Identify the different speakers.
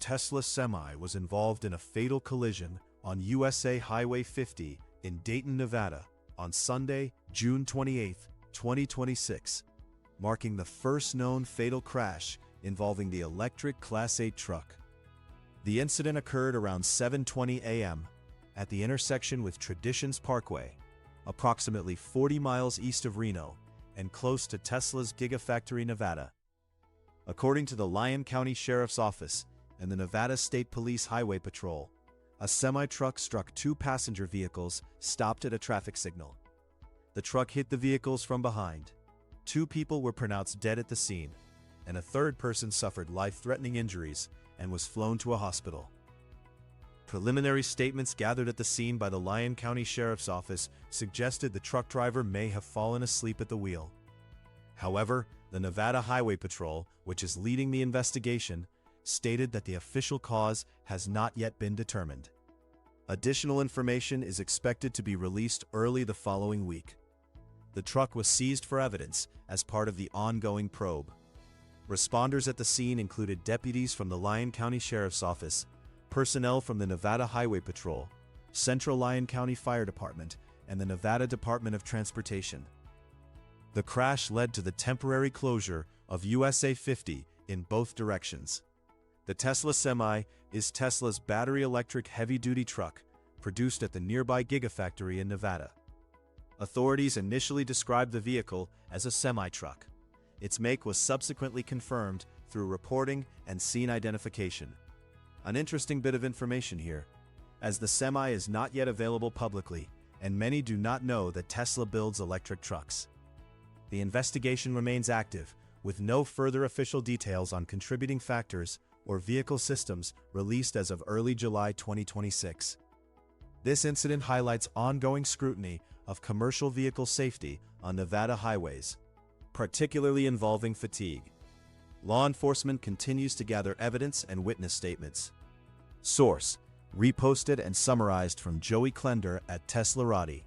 Speaker 1: Tesla semi was involved in a fatal collision on USA Highway 50 in Dayton, Nevada, on Sunday, June 28, 2026, marking the first known fatal crash involving the electric Class 8 truck. The incident occurred around 7:20 a.m. at the intersection with Traditions Parkway, approximately 40 miles east of Reno and close to Tesla's Gigafactory, Nevada. According to the Lyon County Sheriff's Office and the Nevada State Police Highway Patrol, a semi-truck struck two passenger vehicles stopped at a traffic signal. The truck hit the vehicles from behind. Two people were pronounced dead at the scene, and a third person suffered life-threatening injuries and was flown to a hospital. Preliminary statements gathered at the scene by the Lyon County Sheriff's Office suggested the truck driver may have fallen asleep at the wheel. However, the Nevada Highway Patrol, which is leading the investigation, stated that the official cause has not yet been determined. Additional information is expected to be released early the following week. The truck was seized for evidence as part of the ongoing probe. Responders at the scene included deputies from the Lyon County Sheriff's Office, personnel from the Nevada Highway Patrol, Central Lyon County Fire Department, and the Nevada Department of Transportation. The crash led to the temporary closure of USA 50 in both directions. The Tesla Semi is Tesla's battery-electric heavy-duty truck produced at the nearby Gigafactory in Nevada. Authorities initially described the vehicle as a semi-truck. Its make was subsequently confirmed through reporting and scene identification. An interesting bit of information here, as the Semi is not yet available publicly, and many do not know that Tesla builds electric trucks. The investigation remains active, with no further official details on contributing factors or vehicle systems released as of early July 2026. This incident highlights ongoing scrutiny of commercial vehicle safety on Nevada highways, particularly involving fatigue. Law enforcement continues to gather evidence and witness statements. Source: reposted and summarized from Joey Klender at teslarati.